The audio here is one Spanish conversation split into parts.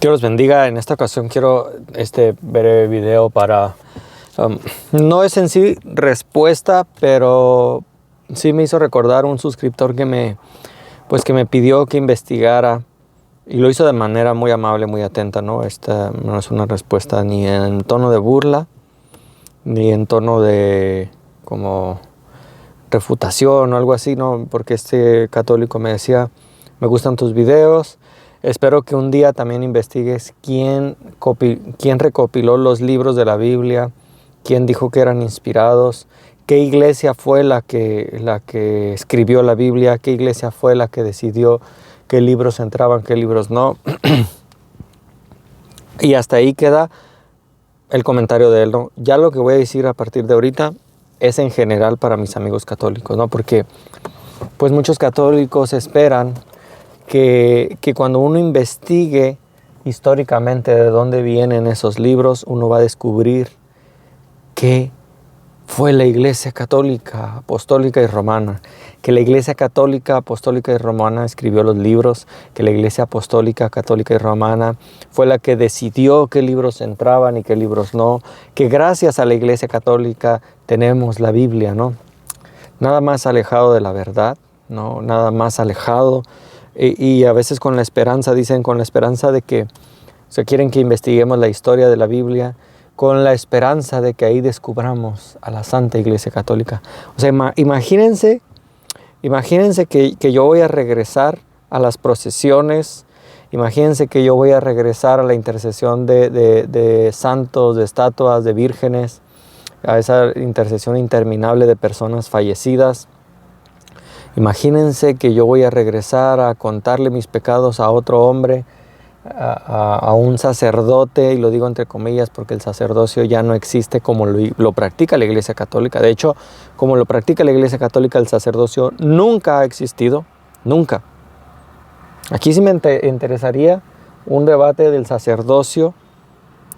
Dios los bendiga. En esta ocasión quiero este breve video para... no es en sí respuesta, pero sí me hizo recordar un suscriptor que me pidió que investigara, y lo hizo de manera muy amable, muy atenta, ¿no? Esta no es una respuesta ni en tono de burla, ni en tono de como refutación o algo así, ¿no? Porque este católico me decía: me gustan tus videos, espero que un día también investigues quién recopiló los libros de la Biblia, quién dijo que eran inspirados, qué iglesia fue la que escribió la Biblia, qué iglesia fue la que decidió qué libros entraban, qué libros no. Y hasta ahí queda el comentario de él, ¿no? Ya lo que voy a decir a partir de ahorita es en general para mis amigos católicos, ¿no? Porque pues muchos católicos esperan que cuando uno investigue históricamente de dónde vienen esos libros, uno va a descubrir que fue la Iglesia Católica, Apostólica y Romana, que la Iglesia Católica, Apostólica y Romana escribió los libros, que la Iglesia Apostólica, Católica y Romana fue la que decidió qué libros entraban y qué libros no, que gracias a la Iglesia Católica tenemos la Biblia, ¿no? Nada más alejado de la verdad, ¿no? Nada más alejado, y a veces con la esperanza, dicen, con la esperanza de que quieren que investiguemos la historia de la Biblia, con la esperanza de que ahí descubramos a la Santa Iglesia Católica. O sea, imagínense que yo voy a regresar a las procesiones, imagínense que yo voy a regresar a la intercesión de santos, de estatuas, de vírgenes, a esa intercesión interminable de personas fallecidas. Imagínense que yo voy a regresar a contarle mis pecados a otro hombre, a un sacerdote, y lo digo entre comillas porque el sacerdocio ya no existe como lo practica la Iglesia Católica. De hecho, como lo practica la Iglesia Católica, el sacerdocio nunca ha existido, nunca. Aquí sí me interesaría un debate del sacerdocio,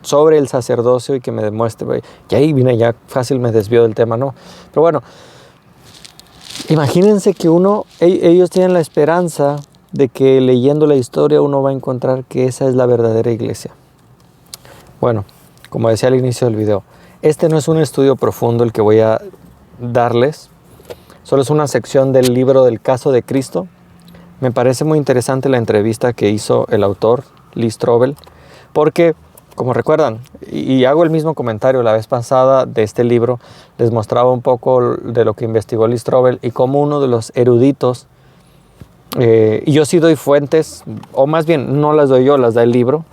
sobre el sacerdocio, y que me demuestre, y ahí vine, ya fácil me desvío del tema, ¿no? Pero bueno, imagínense que ellos tienen la esperanza de que leyendo la historia uno va a encontrar que esa es la verdadera iglesia. Bueno, como decía al inicio del video, este no es un estudio profundo el que voy a darles, solo es una sección del libro del Caso de Cristo. Me parece muy interesante la entrevista que hizo el autor, Lee Strobel, porque, como recuerdan, y hago el mismo comentario la vez pasada de este libro, les mostraba un poco de lo que investigó Lee Strobel y cómo uno de los eruditos, y yo sí doy fuentes, o más bien no las doy yo, las da el libro.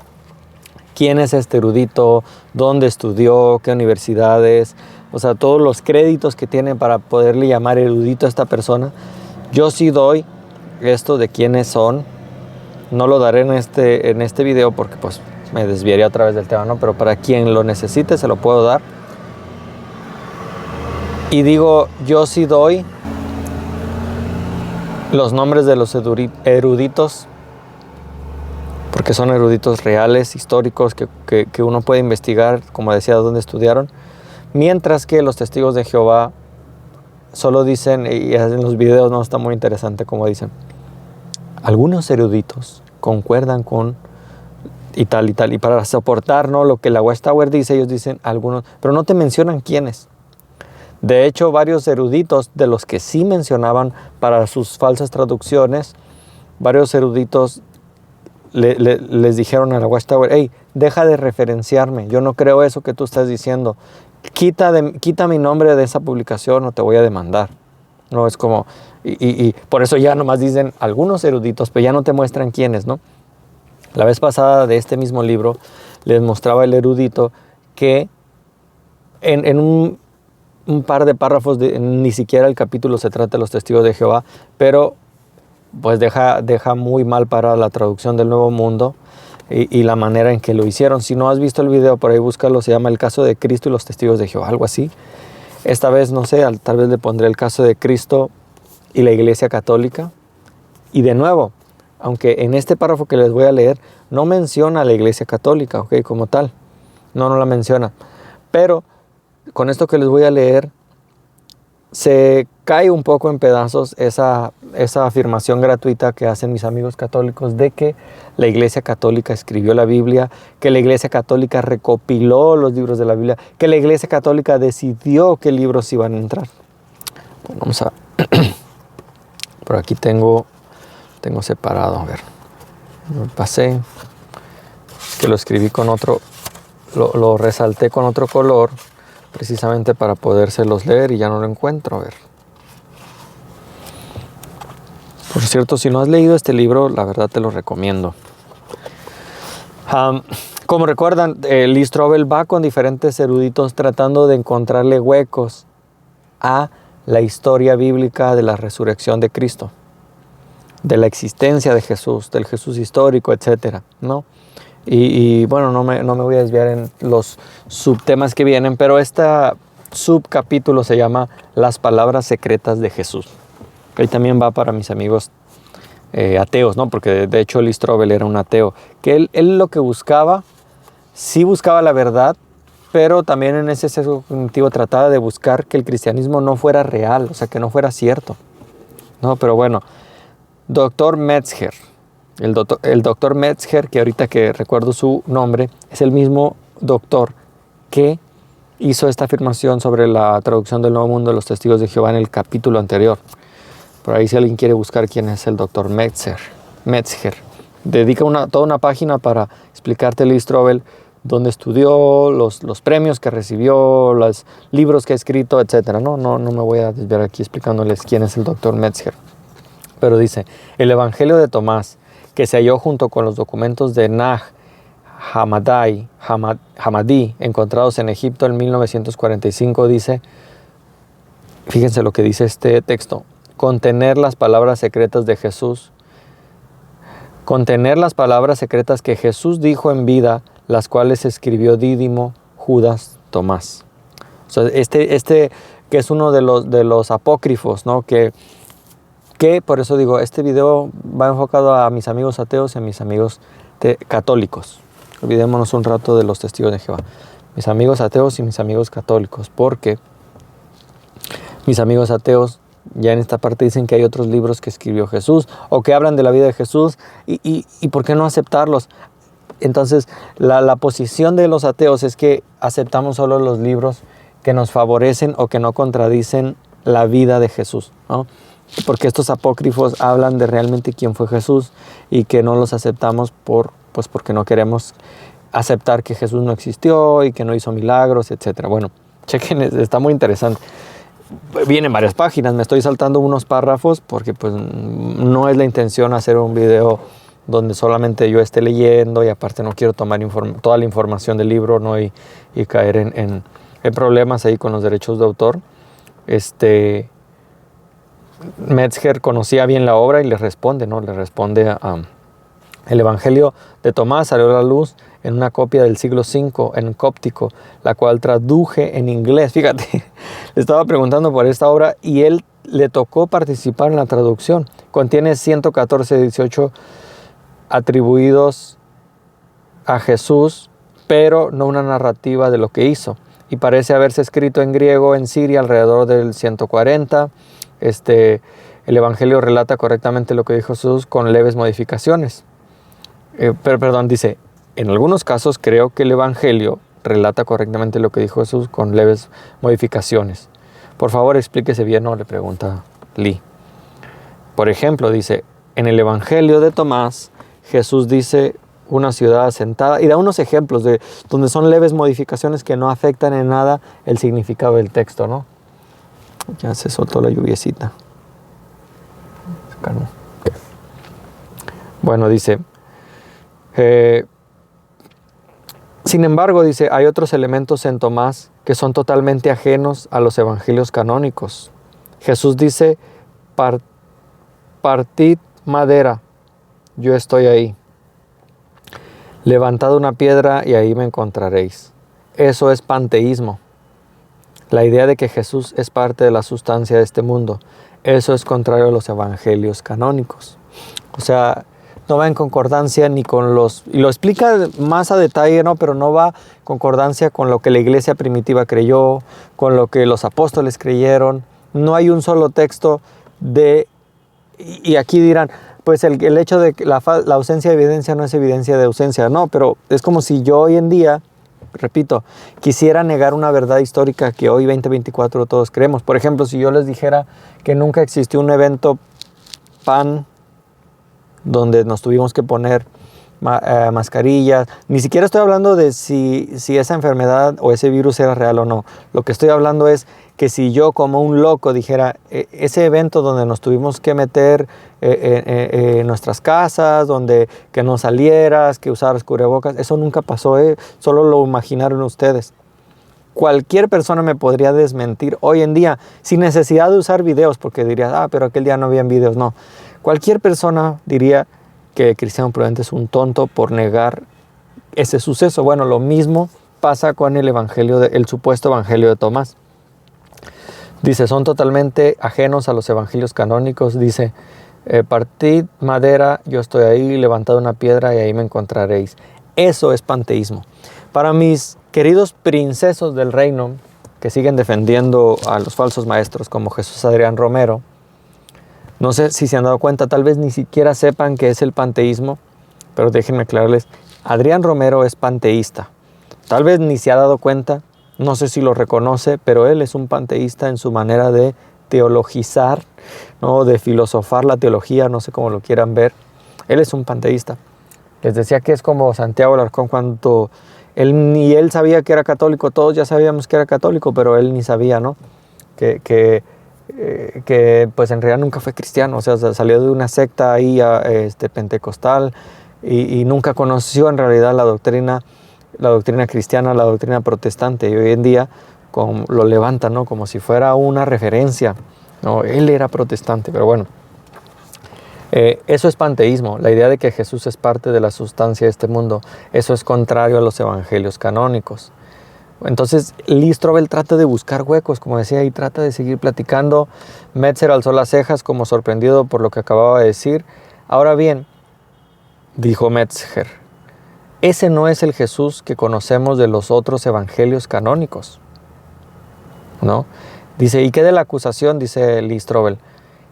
¿Quién es este erudito? ¿Dónde estudió? ¿Qué universidades? O sea, todos los créditos que tiene para poderle llamar erudito a esta persona. Yo sí doy esto de quiénes son. No lo daré en este video porque pues me desviaría a través del tema, ¿no? Pero para quien lo necesite se lo puedo dar. Y digo, yo sí doy los nombres de los eruditos, porque son eruditos reales, históricos, que uno puede investigar, como decía, dónde estudiaron, mientras que los testigos de Jehová solo dicen, y en los videos no está muy interesante como dicen, algunos eruditos concuerdan con y tal, y para soportar, ¿no?, lo que la Watchtower dice, ellos dicen algunos, pero no te mencionan quiénes. De hecho, varios eruditos de los que sí mencionaban para sus falsas traducciones, varios eruditos les dijeron a la Watchtower: hey, deja de referenciarme, yo no creo eso que tú estás diciendo, quita mi nombre de esa publicación o te voy a demandar. No, es como, y por eso ya nomás dicen algunos eruditos, pero ya no te muestran quiénes, ¿no? La vez pasada de este mismo libro les mostraba el erudito que en un par de párrafos, ni siquiera el capítulo se trata de los testigos de Jehová, pero pues deja muy mal para la traducción del Nuevo Mundo y la manera en que lo hicieron. Si no has visto el video, por ahí búscalo, se llama El Caso de Cristo y los Testigos de Jehová, algo así. Esta vez, no sé, tal vez le pondré El Caso de Cristo y la Iglesia Católica. Y de nuevo, aunque en este párrafo que les voy a leer no menciona a la Iglesia Católica, ¿ok?, como tal, no la menciona, pero con esto que les voy a leer se cae un poco en pedazos esa afirmación gratuita que hacen mis amigos católicos de que la Iglesia Católica escribió la Biblia, que la Iglesia Católica recopiló los libros de la Biblia, que la Iglesia Católica decidió qué libros iban a entrar. Bueno, vamos a... Por aquí tengo separado, a ver, me pasé, que lo escribí con otro, lo resalté con otro color, precisamente para podérselos leer y ya no lo encuentro, a ver. Por cierto, si no has leído este libro, la verdad te lo recomiendo. Como recuerdan, Lee Strobel va con diferentes eruditos tratando de encontrarle huecos a la historia bíblica de la resurrección de Cristo, de la existencia de Jesús, del Jesús histórico, etcétera, ¿no? Y bueno, no me voy a desviar en los subtemas que vienen, pero este subcapítulo se llama Las palabras secretas de Jesús. Ahí también va para mis amigos ateos, ¿no? Porque de hecho Lee Strobel era un ateo, que él lo que buscaba, sí buscaba la verdad, pero también en ese sesgo cognitivo trataba de buscar que el cristianismo no fuera real, o sea, que no fuera cierto, ¿no? Pero bueno, Dr. Metzger, el doctor Metzger, que ahorita que recuerdo su nombre, es el mismo doctor que hizo esta afirmación sobre la traducción del Nuevo Mundo de los Testigos de Jehová en el capítulo anterior. Por ahí si alguien quiere buscar quién es el doctor Metzger. Dedica toda una página para explicarte Lee Strobel, dónde estudió, los premios que recibió, los libros que ha escrito, etc. No me voy a desviar aquí explicándoles quién es el doctor Metzger. Pero dice, el Evangelio de Tomás, que se halló junto con los documentos de Nag Hammadi, encontrados en Egipto en 1945, dice, fíjense lo que dice este texto, contener las palabras secretas de Jesús, contener las palabras secretas que Jesús dijo en vida, las cuales escribió Dídimo, Judas, Tomás. O sea, este que es uno de los apócrifos, ¿no? Que por eso digo, este video va enfocado a mis amigos ateos y a mis amigos católicos. Olvidémonos un rato de los testigos de Jehová. Mis amigos ateos y mis amigos católicos, porque mis amigos ateos ya en esta parte dicen que hay otros libros que escribió Jesús o que hablan de la vida de Jesús y ¿por qué no aceptarlos? Entonces, la posición de los ateos es que aceptamos solo los libros que nos favorecen o que no contradicen la vida de Jesús, ¿no? Porque estos apócrifos hablan de realmente quién fue Jesús y que no los aceptamos porque no queremos aceptar que Jesús no existió y que no hizo milagros, etc. Bueno, chequen, está muy interesante. Vienen varias páginas, me estoy saltando unos párrafos porque pues no es la intención hacer un video donde solamente yo esté leyendo y aparte no quiero tomar toda la información del libro, ¿no? y caer en problemas ahí con los derechos de autor. Metzger conocía bien la obra y le responde, ¿no? Le responde a el Evangelio de Tomás salió a la luz en una copia del siglo V en cóptico, la cual traduje en inglés. Fíjate, le estaba preguntando por esta obra y él le tocó participar en la traducción. Contiene 114:18 atribuidos a Jesús, pero no una narrativa de lo que hizo. Y parece haberse escrito en griego en Siria alrededor del 140. El Evangelio relata correctamente lo que dijo Jesús con leves modificaciones. Dice, en algunos casos creo que el Evangelio relata correctamente lo que dijo Jesús con leves modificaciones. Por favor, explíquese bien, ¿no? Le pregunta Lee. Por ejemplo, dice, en el Evangelio de Tomás, Jesús dice una ciudad asentada y da unos ejemplos de donde son leves modificaciones que no afectan en nada el significado del texto, ¿no? Ya se soltó la lluviecita. Bueno, dice, sin embargo, dice, hay otros elementos en Tomás que son totalmente ajenos a los evangelios canónicos. Jesús dice, partid madera, yo estoy ahí. Levantad una piedra y ahí me encontraréis. Eso es panteísmo. La idea de que Jesús es parte de la sustancia de este mundo. Eso es contrario a los evangelios canónicos. O sea, no va en concordancia ni con los... Y lo explica más a detalle, ¿no? Pero no va en concordancia con lo que la iglesia primitiva creyó, con lo que los apóstoles creyeron, No hay un solo texto y aquí dirán, pues el hecho de que la ausencia de evidencia no es evidencia de ausencia. No, pero es como si yo hoy en día, repito, quisiera negar una verdad histórica que hoy 2024 todos creemos. Por ejemplo, si yo les dijera que nunca existió un evento PAN donde nos tuvimos que poner mascarillas. Ni siquiera estoy hablando de si esa enfermedad o ese virus era real o no. Lo que estoy hablando es que si yo como un loco dijera ese evento donde nos tuvimos que meter en nuestras casas, donde que no salieras, que usaras cubrebocas, eso nunca pasó, solo lo imaginaron ustedes. Cualquier persona me podría desmentir hoy en día sin necesidad de usar videos, porque dirías, pero aquel día no habían videos. No, cualquier persona diría que Cristiano Prudente es un tonto por negar ese suceso. Bueno, lo mismo pasa con el supuesto evangelio de Tomás. Dice, son totalmente ajenos a los evangelios canónicos. Dice, partid madera, yo estoy ahí, levantad una piedra y ahí me encontraréis. Eso es panteísmo. Para mis queridos princesos del reino que siguen defendiendo a los falsos maestros como Jesús Adrián Romero, no sé si se han dado cuenta, tal vez ni siquiera sepan qué es el panteísmo, pero déjenme aclararles, Adrián Romero es panteísta. Tal vez ni se ha dado cuenta, no sé si lo reconoce, pero él es un panteísta en su manera de teologizar, ¿no? De filosofar la teología, no sé cómo lo quieran ver. Él es un panteísta. Les decía que es como Santiago Alarcón cuando ni él sabía que era católico, todos ya sabíamos que era católico, pero él ni sabía, ¿no? Que pues en realidad nunca fue cristiano, o sea, salió de una secta ahí pentecostal y nunca conoció en realidad la doctrina cristiana, la doctrina protestante, y hoy en día lo levanta, ¿no? Como si fuera una referencia, ¿no? Él era protestante, pero bueno, eso es panteísmo, la idea de que Jesús es parte de la sustancia de este mundo. Eso es contrario a los evangelios canónicos. Entonces Lee Strobel trata de buscar huecos, como decía, y trata de seguir platicando. Metzer alzó las cejas como sorprendido por lo que acababa de decir. Ahora bien, dijo Metzger, ese no es el Jesús que conocemos de los otros evangelios canónicos, ¿no? Dice, ¿y qué de la acusación? Dice Lee Strobel.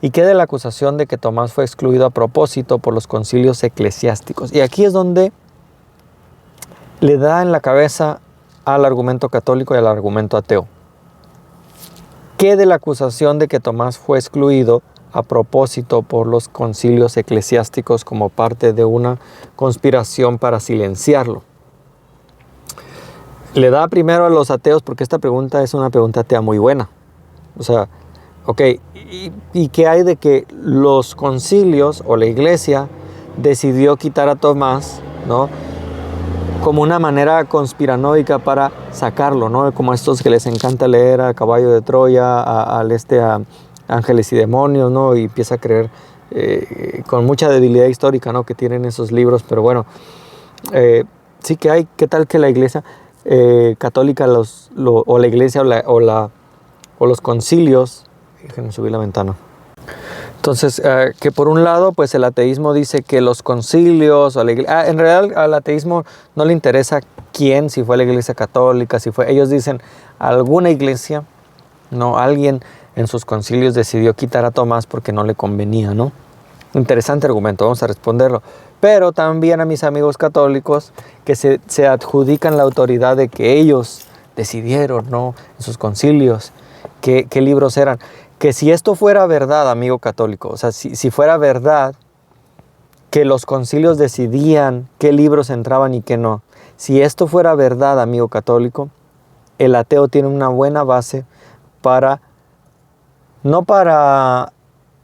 ¿Y qué de la acusación de que Tomás fue excluido a propósito por los concilios eclesiásticos? Y aquí es donde le da en la cabeza al argumento católico y al argumento ateo. ¿Qué de la acusación de que Tomás fue excluido a propósito por los concilios eclesiásticos como parte de una conspiración para silenciarlo? Le da primero a los ateos, porque esta pregunta es una pregunta atea muy buena. O sea, ok, ¿y qué hay de que los concilios o la iglesia decidió quitar a Tomás, ¿no? Como una manera conspiranoica para sacarlo, ¿no? Como estos que les encanta leer a Caballo de Troya, a Ángeles y Demonios, ¿no? Y empieza a creer con mucha debilidad histórica, ¿no? Que tienen esos libros, pero bueno, sí que hay. ¿Qué tal que la iglesia católica o la iglesia o los concilios? Déjenme subir la ventana. Entonces, que por un lado, pues el ateísmo dice que los concilios o la iglesia, en realidad al ateísmo no le interesa quién, si fue la iglesia católica, ellos dicen alguna iglesia, no, alguien en sus concilios decidió quitar a Tomás porque no le convenía, ¿no? Interesante argumento, vamos a responderlo. Pero también a mis amigos católicos que se adjudican la autoridad de que ellos decidieron, ¿no? En sus concilios, qué libros eran. Que si esto fuera verdad, amigo católico, o sea, si fuera verdad que los concilios decidían qué libros entraban y qué no, si esto fuera verdad, amigo católico, el ateo tiene una buena base no para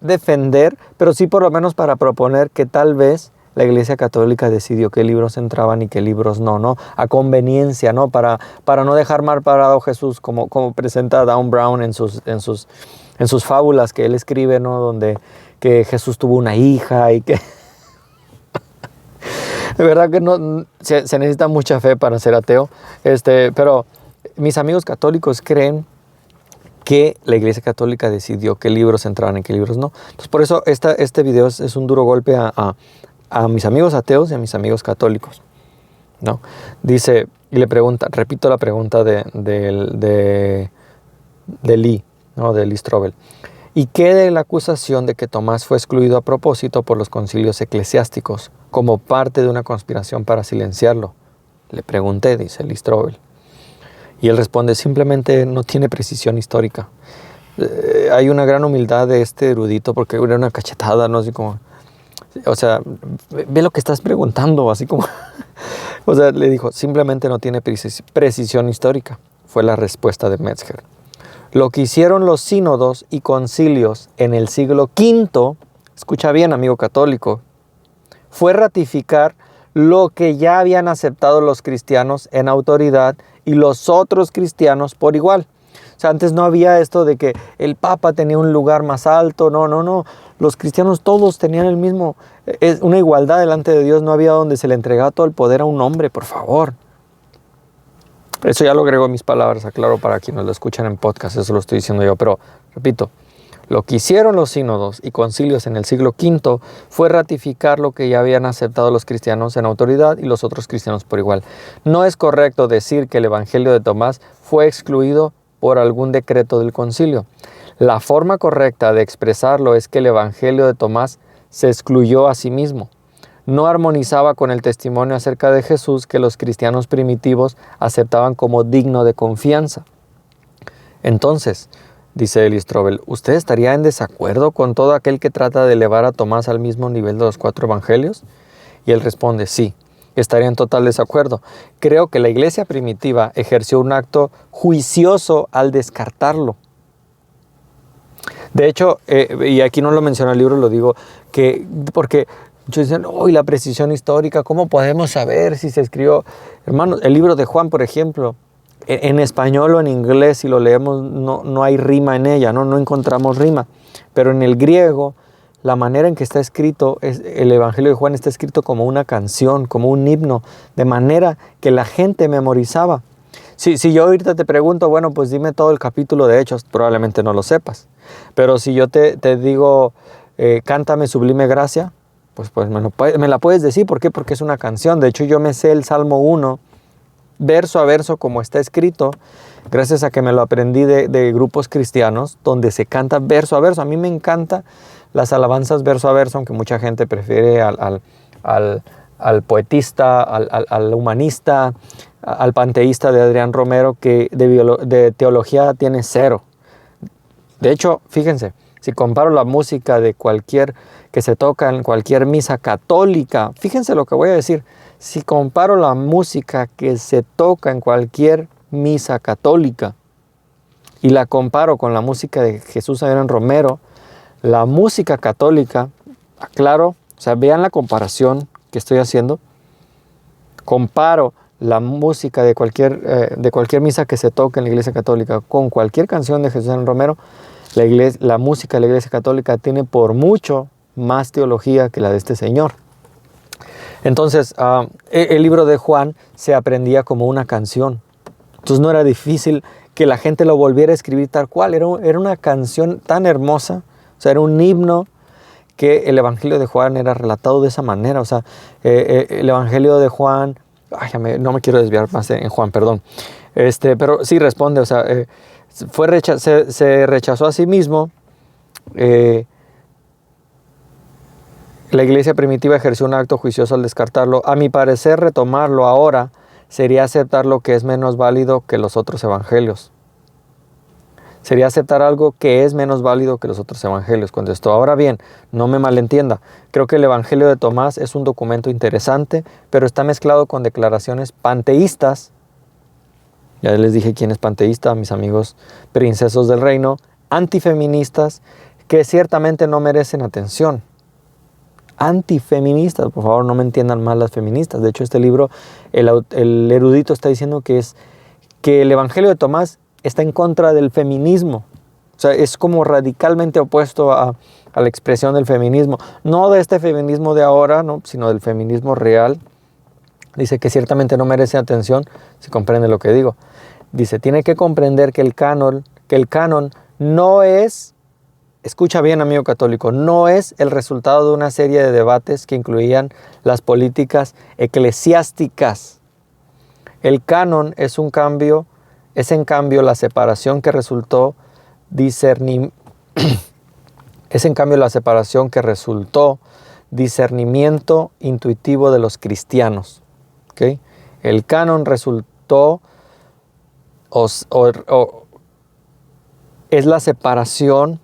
defender, pero sí por lo menos para proponer que tal vez la Iglesia Católica decidió qué libros entraban y qué libros no, ¿no? A conveniencia, ¿no? Para no dejar mal parado a Jesús, como presenta Dan Brown en sus fábulas que él escribe, ¿no? Donde que Jesús tuvo una hija y que... De verdad que no se necesita mucha fe para ser ateo, pero mis amigos católicos creen que la Iglesia Católica decidió qué libros entraban y qué libros no. Entonces, por eso este video es un duro golpe a mis amigos ateos y a mis amigos católicos, ¿no? Dice, y le pregunta, repito la pregunta de Lee, ¿no?, de Lee Strobel. ¿Y qué de la acusación de que Tomás fue excluido a propósito por los concilios eclesiásticos como parte de una conspiración para silenciarlo? Le pregunté, dice Lee Strobel. Y él responde, simplemente no tiene precisión histórica. Hay una gran humildad de este erudito porque era una cachetada, ¿no? Así como, o sea, ve lo que estás preguntando, así como, o sea, le dijo, simplemente no tiene precisión histórica. Fue la respuesta de Metzger. Lo que hicieron los sínodos y concilios en el siglo V, escucha bien, amigo católico, fue ratificar lo que ya habían aceptado los cristianos en autoridad y los otros cristianos por igual. O sea, antes no había esto de que el Papa tenía un lugar más alto, no. Los cristianos todos tenían el mismo, una igualdad delante de Dios, no había donde se le entregaba todo el poder a un hombre, por favor. Eso ya lo agrego a mis palabras, aclaro para quienes lo escuchan en podcast, eso lo estoy diciendo yo, pero repito, lo que hicieron los sínodos y concilios en el siglo V fue ratificar lo que ya habían aceptado los cristianos en autoridad y los otros cristianos por igual. No es correcto decir que el Evangelio de Tomás fue excluido por algún decreto del concilio. La forma correcta de expresarlo es que el Evangelio de Tomás se excluyó a sí mismo. No armonizaba con el testimonio acerca de Jesús que los cristianos primitivos aceptaban como digno de confianza. Entonces, dice Lee Strobel, ¿usted estaría en desacuerdo con todo aquel que trata de elevar a Tomás al mismo nivel de los 4 evangelios? Y él responde, sí, estaría en total desacuerdo. Creo que la iglesia primitiva ejerció un acto juicioso al descartarlo. De hecho, y aquí no lo menciona el libro, lo digo, porque muchos dicen, la precisión histórica, ¿cómo podemos saber si se escribió? Hermanos, el libro de Juan, por ejemplo, en español o en inglés, si lo leemos, no hay rima en ella, no encontramos rima. Pero en el griego, la manera en que está escrito, el Evangelio de Juan está escrito como una canción, como un himno, de manera que la gente memorizaba. Si yo ahorita te pregunto, bueno, pues dime todo el capítulo de Hechos, probablemente no lo sepas. Pero si yo te digo, cántame Sublime Gracia, pues me la puedes decir. ¿Por qué? Porque es una canción. De hecho, yo me sé el Salmo 1, verso a verso, como está escrito, gracias a que me lo aprendí de grupos cristianos, donde se canta verso a verso. A mí me encantan las alabanzas verso a verso, aunque mucha gente prefiere al poetista, al humanista, al panteísta de Adrián Romero, que de teología tiene 0. De hecho, fíjense, si comparo la música de que se toca en cualquier misa católica, fíjense lo que voy a decir, si comparo la música que se toca en cualquier misa católica y la comparo con la música de Jesús Adrián Romero, la música católica, aclaro, o sea, vean la comparación que estoy haciendo, comparo la música de cualquier misa que se toque en la iglesia católica con cualquier canción de Jesús Adrián Romero, la música de la iglesia católica tiene por mucho más teología que la de este señor. Entonces, el libro de Juan se aprendía como una canción. Entonces no era difícil que la gente lo volviera a escribir tal cual. Era una canción tan hermosa, o sea, era un himno, que el Evangelio de Juan era relatado de esa manera. O sea, el Evangelio de Juan, no me quiero desviar más en Juan, perdón. Pero sí responde, o sea, se rechazó a sí mismo. La iglesia primitiva ejerció un acto juicioso al descartarlo. A mi parecer, retomarlo ahora sería aceptar lo que es menos válido que los otros evangelios. Sería aceptar algo que es menos válido que los otros evangelios. Contestó. Ahora bien, no me malentienda. Creo que el Evangelio de Tomás es un documento interesante, pero está mezclado con declaraciones panteístas. Ya les dije quién es panteísta, mis amigos princesos del reino, antifeministas, que ciertamente no merecen atención. Antifeministas, por favor, no me entiendan mal las feministas. De hecho, este libro, el erudito está diciendo que el Evangelio de Tomás está en contra del feminismo. O sea, es como radicalmente opuesto a la expresión del feminismo. No de este feminismo de ahora, ¿no?, sino del feminismo real. Dice que ciertamente no merece atención, si comprende lo que digo. Dice, tiene que comprender que el canon no es, escucha bien, amigo católico, no es el resultado de una serie de debates que incluían las políticas eclesiásticas. El canon es en cambio la separación que resultó es en cambio la separación que resultó discernimiento intuitivo de los cristianos. ¿Okay? El canon resultó es la separación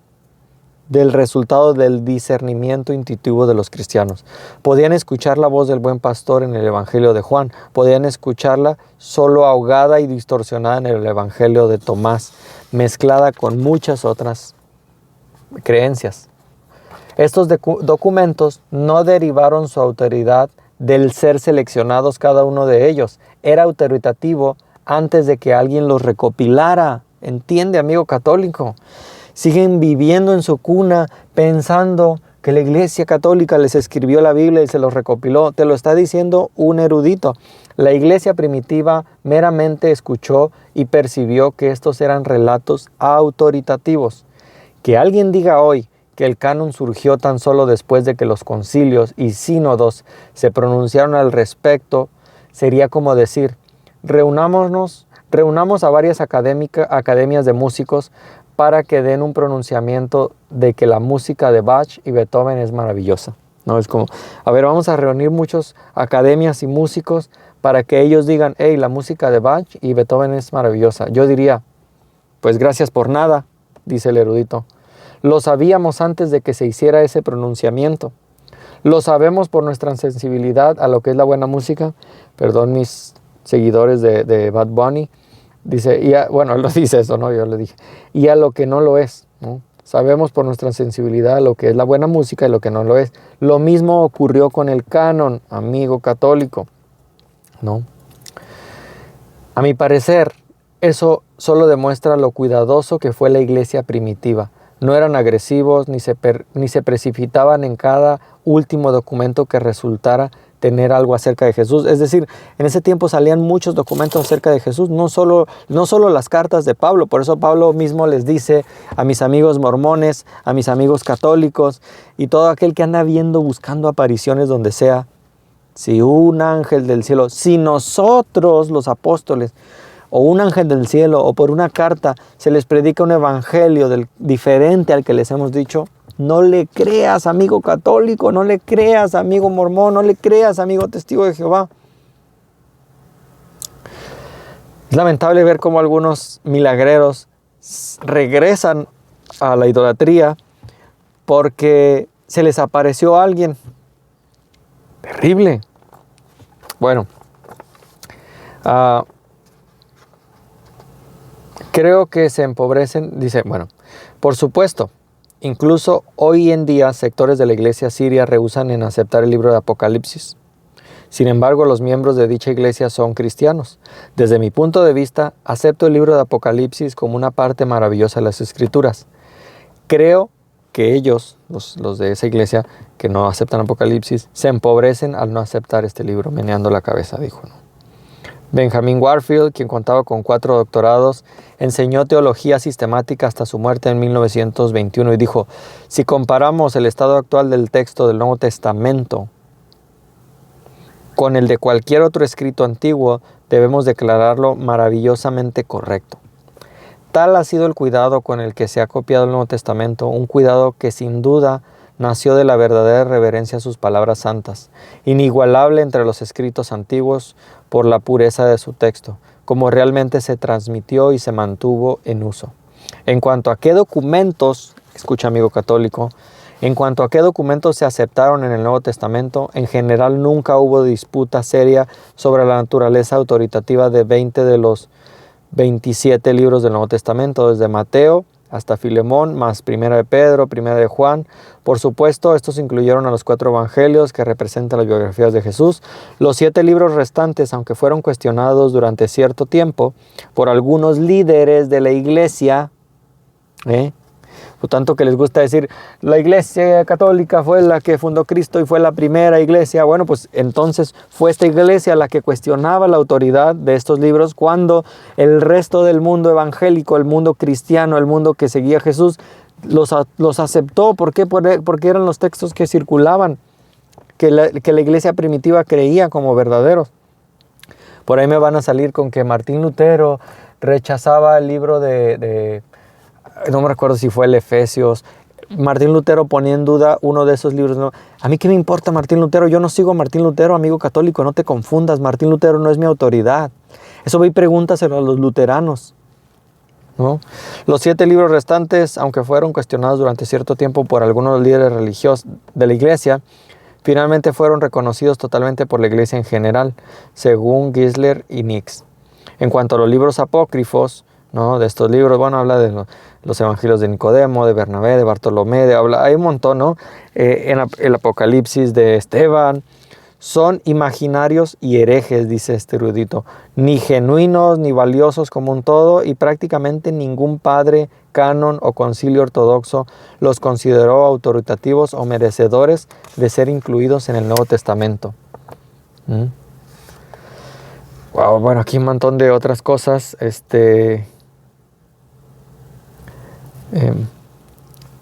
del resultado del discernimiento intuitivo de los cristianos. Podían escuchar la voz del buen pastor en el Evangelio de Juan, podían escucharla solo ahogada y distorsionada en el Evangelio de Tomás, mezclada con muchas otras creencias. Estos documentos no derivaron su autoridad del ser seleccionados cada uno de ellos. Era autoritativo antes de que alguien los recopilara. ¿Entiende, amigo católico? Siguen viviendo en su cuna pensando que la Iglesia Católica les escribió la Biblia y se los recopiló. Te lo está diciendo un erudito. La Iglesia primitiva meramente escuchó y percibió que estos eran relatos autoritativos. Que alguien diga hoy que el canon surgió tan solo después de que los concilios y sínodos se pronunciaron al respecto, sería como decir, reunamos a varias academias de músicos para que den un pronunciamiento de que la música de Bach y Beethoven es maravillosa. No, es como, a ver, vamos a reunir muchas academias y músicos para que ellos digan, hey, la música de Bach y Beethoven es maravillosa. Yo diría, pues gracias por nada, dice el erudito. Lo sabíamos antes de que se hiciera ese pronunciamiento. Lo sabemos por nuestra sensibilidad a lo que es la buena música. Perdón mis seguidores de Bad Bunny. Dice, bueno, él lo dice eso, ¿no? Yo le dije. Y a lo que no lo es, ¿no? Sabemos por nuestra sensibilidad a lo que es la buena música y lo que no lo es. Lo mismo ocurrió con el canon, amigo católico, ¿no? A mi parecer, eso solo demuestra lo cuidadoso que fue la iglesia primitiva. No eran agresivos ni se precipitaban en cada último documento que resultara tener algo acerca de Jesús. Es decir, en ese tiempo salían muchos documentos acerca de Jesús, no solo las cartas de Pablo. Por eso Pablo mismo les dice a mis amigos mormones, a mis amigos católicos y todo aquel que anda buscando apariciones donde sea, si un ángel del cielo, si nosotros los apóstoles o un ángel del cielo o por una carta se les predica un evangelio diferente al que les hemos dicho, no le creas, amigo católico, no le creas, amigo mormón, no le creas, amigo testigo de Jehová. Es lamentable ver cómo algunos milagreros regresan a la idolatría porque se les apareció alguien. Terrible. Bueno, creo que se empobrecen, dice, bueno, por supuesto, incluso hoy en día sectores de la iglesia siria rehúsan en aceptar el libro de Apocalipsis. Sin embargo, los miembros de dicha iglesia son cristianos. Desde mi punto de vista, acepto el libro de Apocalipsis como una parte maravillosa de las Escrituras. Creo que ellos, los de esa iglesia que no aceptan Apocalipsis, se empobrecen al no aceptar este libro, meneando la cabeza, dijo, ¿no? Benjamin Warfield, quien contaba con 4 doctorados, enseñó teología sistemática hasta su muerte en 1921 y dijo, si comparamos el estado actual del texto del Nuevo Testamento con el de cualquier otro escrito antiguo, debemos declararlo maravillosamente correcto. Tal ha sido el cuidado con el que se ha copiado el Nuevo Testamento, un cuidado que sin duda nació de la verdadera reverencia a sus palabras santas, inigualable entre los escritos antiguos por la pureza de su texto, como realmente se transmitió y se mantuvo en uso. En cuanto a qué documentos, escucha amigo católico, en cuanto a qué documentos se aceptaron en el Nuevo Testamento, en general nunca hubo disputa seria sobre la naturaleza autoritativa de 20 de los 27 libros del Nuevo Testamento, desde Mateo hasta Filemón, más Primera de Pedro, Primera de Juan. Por supuesto, estos incluyeron a los 4 evangelios que representan las biografías de Jesús. Los 7 libros restantes, aunque fueron cuestionados durante cierto tiempo por algunos líderes de la iglesia, por tanto que les gusta decir, la iglesia católica fue la que fundó Cristo y fue la primera iglesia. Bueno, pues entonces fue esta iglesia la que cuestionaba la autoridad de estos libros cuando el resto del mundo evangélico, el mundo cristiano, el mundo que seguía a Jesús, los aceptó. ¿Por qué? Porque eran los textos que circulaban, que la iglesia primitiva creía como verdaderos. Por ahí me van a salir con que Martín Lutero rechazaba el libro de no me recuerdo si fue el Efesios. Martín Lutero ponía en duda uno de esos libros. No, a mí qué me importa Martín Lutero, yo no sigo a Martín Lutero, amigo católico, no te confundas, Martín Lutero no es mi autoridad. Eso ve y pregúntaselo a los luteranos, ¿no? Los 7 libros restantes, aunque fueron cuestionados durante cierto tiempo por algunos líderes religiosos de la iglesia, finalmente fueron reconocidos totalmente por la iglesia en general, según Gisler y Nix. En cuanto a los libros apócrifos, ¿no? De estos libros, bueno, habla de los evangelios de Nicodemo, de Bernabé, de Bartolomé, hay un montón, ¿no? En el Apocalipsis de Esteban. Son imaginarios y herejes, dice este erudito, ni genuinos ni valiosos como un todo, y prácticamente ningún padre, canon o concilio ortodoxo los consideró autoritativos o merecedores de ser incluidos en el Nuevo Testamento. Wow, bueno, aquí un montón de otras cosas.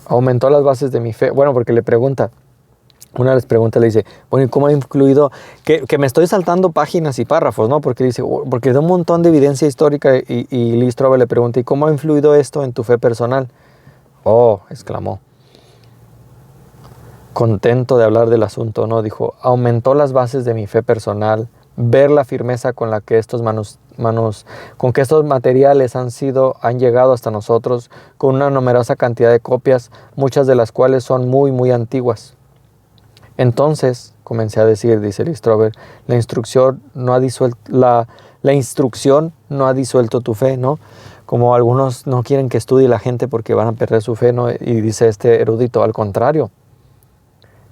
Aumentó las bases de mi fe. Bueno, porque le pregunta, una de las preguntas le dice, bueno, ¿y cómo ha influido? Que me estoy saltando páginas y párrafos, ¿no? Porque dice, porque da un montón de evidencia histórica y Lee Strobel le pregunta, ¿y cómo ha influido esto en tu fe personal? Oh, exclamó, contento de hablar del asunto, ¿no? Dijo, aumentó las bases de mi fe personal, ver la firmeza con la que estos con que estos materiales han llegado hasta nosotros con una numerosa cantidad de copias, muchas de las cuales son muy, muy antiguas. Entonces, comencé a decir, dice Lee Strobel, la instrucción no ha disuelto tu fe, ¿no? Como algunos no quieren que estudie la gente porque van a perder su fe, ¿no? Y dice este erudito, al contrario,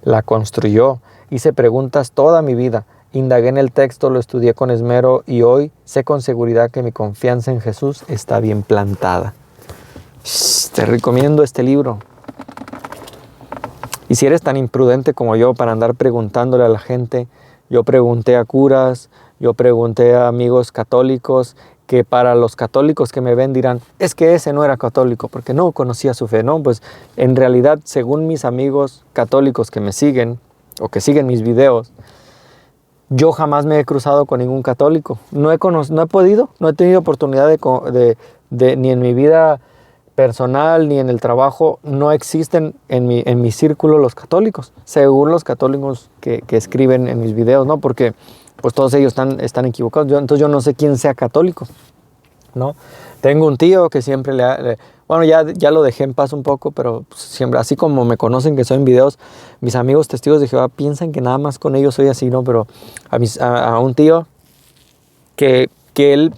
la construyó. Hice preguntas toda mi vida, indagué en el texto, lo estudié con esmero y hoy sé con seguridad que mi confianza en Jesús está bien plantada. Te recomiendo este libro. Y si eres tan imprudente como yo para andar preguntándole a la gente, yo pregunté a curas, yo pregunté a amigos católicos, que para los católicos que me ven dirán, es que ese no era católico, porque no conocía su fe, ¿no? Pues en realidad, según mis amigos católicos que me siguen, o que siguen mis videos, yo jamás me he cruzado con ningún católico. No he tenido oportunidad ni en mi vida personal ni en el trabajo, no existen en mi círculo los católicos, según los católicos que escriben en mis videos, ¿no? Porque pues todos ellos están equivocados. Entonces yo no sé quién sea católico, ¿no? Tengo un tío que siempre bueno, ya lo dejé en paz un poco, pero siempre, así como me conocen que soy en videos, mis amigos testigos de Jehová piensan que nada más con ellos soy así, ¿no? Pero a un tío que él,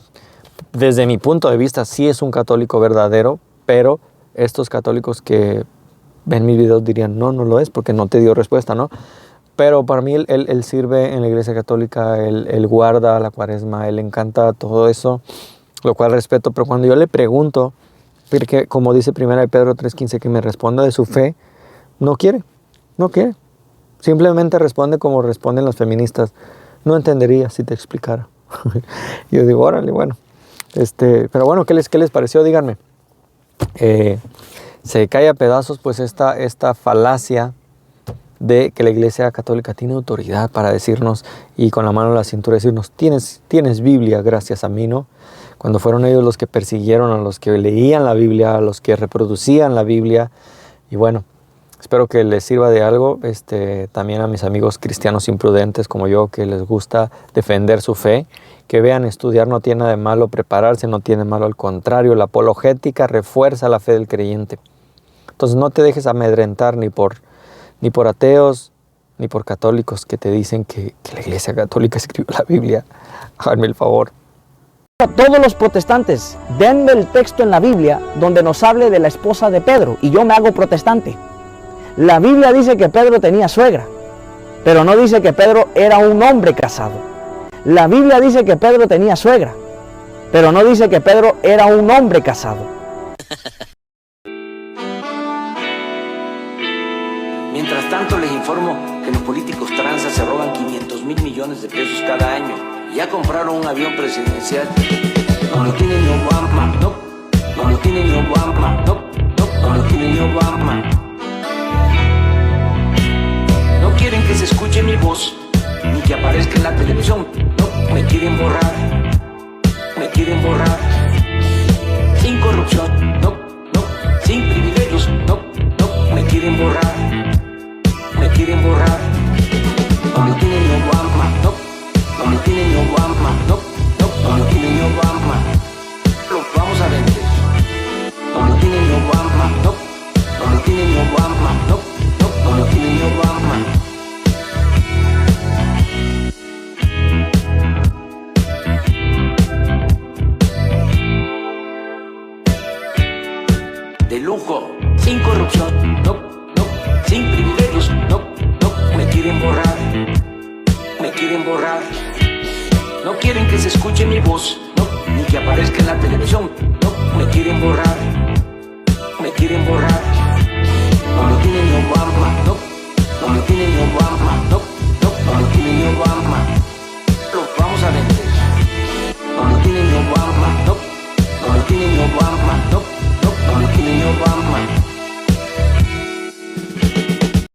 desde mi punto de vista, sí es un católico verdadero, pero estos católicos que ven mis videos dirían, no lo es, porque no te dio respuesta, ¿no? Pero para mí él sirve en la iglesia católica, él guarda la cuaresma, él le encanta todo eso, lo cual respeto. Pero cuando yo le pregunto, porque como dice 1 Pedro 3:15, que me responda de su fe, no quiere. Simplemente responde como responden las feministas. No entendería si te explicara. Yo digo, órale, bueno. Pero bueno, ¿qué les pareció? Díganme. Se cae a pedazos pues esta falacia de que la iglesia católica tiene autoridad para decirnos y con la mano en la cintura decirnos, tienes Biblia gracias a mí, ¿no? Cuando fueron ellos los que persiguieron a los que leían la Biblia, a los que reproducían la Biblia. Y bueno, espero que les sirva de algo, también a mis amigos cristianos imprudentes como yo, que les gusta defender su fe, que vean, estudiar no tiene nada de malo, prepararse no tiene malo, al contrario, la apologética refuerza la fe del creyente. Entonces no te dejes amedrentar ni por ateos, ni por católicos que te dicen que la iglesia católica escribió la Biblia. Háganme el favor. A todos los protestantes, denme el texto en la Biblia donde nos hable de la esposa de Pedro y yo me hago protestante. La Biblia dice que Pedro tenía suegra, pero no dice que Pedro era un hombre casado. La Biblia dice que Pedro tenía suegra, pero no dice que Pedro era un hombre casado. Mientras tanto, les informo que los políticos tranzas se roban 500,000 millones de pesos cada año. Ya compraron un avión presidencial. No lo tiene ni Obama, no. No lo tiene ni Obama, no. No lo tiene ni Obama. No quieren que se escuche mi voz, ni que aparezca en la televisión. No, me quieren borrar. Me quieren borrar. Sin corrupción, no. no lo tiene ni Obama, no lo tiene ni Obama. Lo vamos a vender. No lo tiene ni Obama, no lo tiene ni Obama, no lo tiene ni Obama. De lujo, sin corrupción, no, sin privilegios, no, me quieren borrar, no quieren que se escuche mi voz, no, ni que aparezca en la televisión, no, me quieren borrar,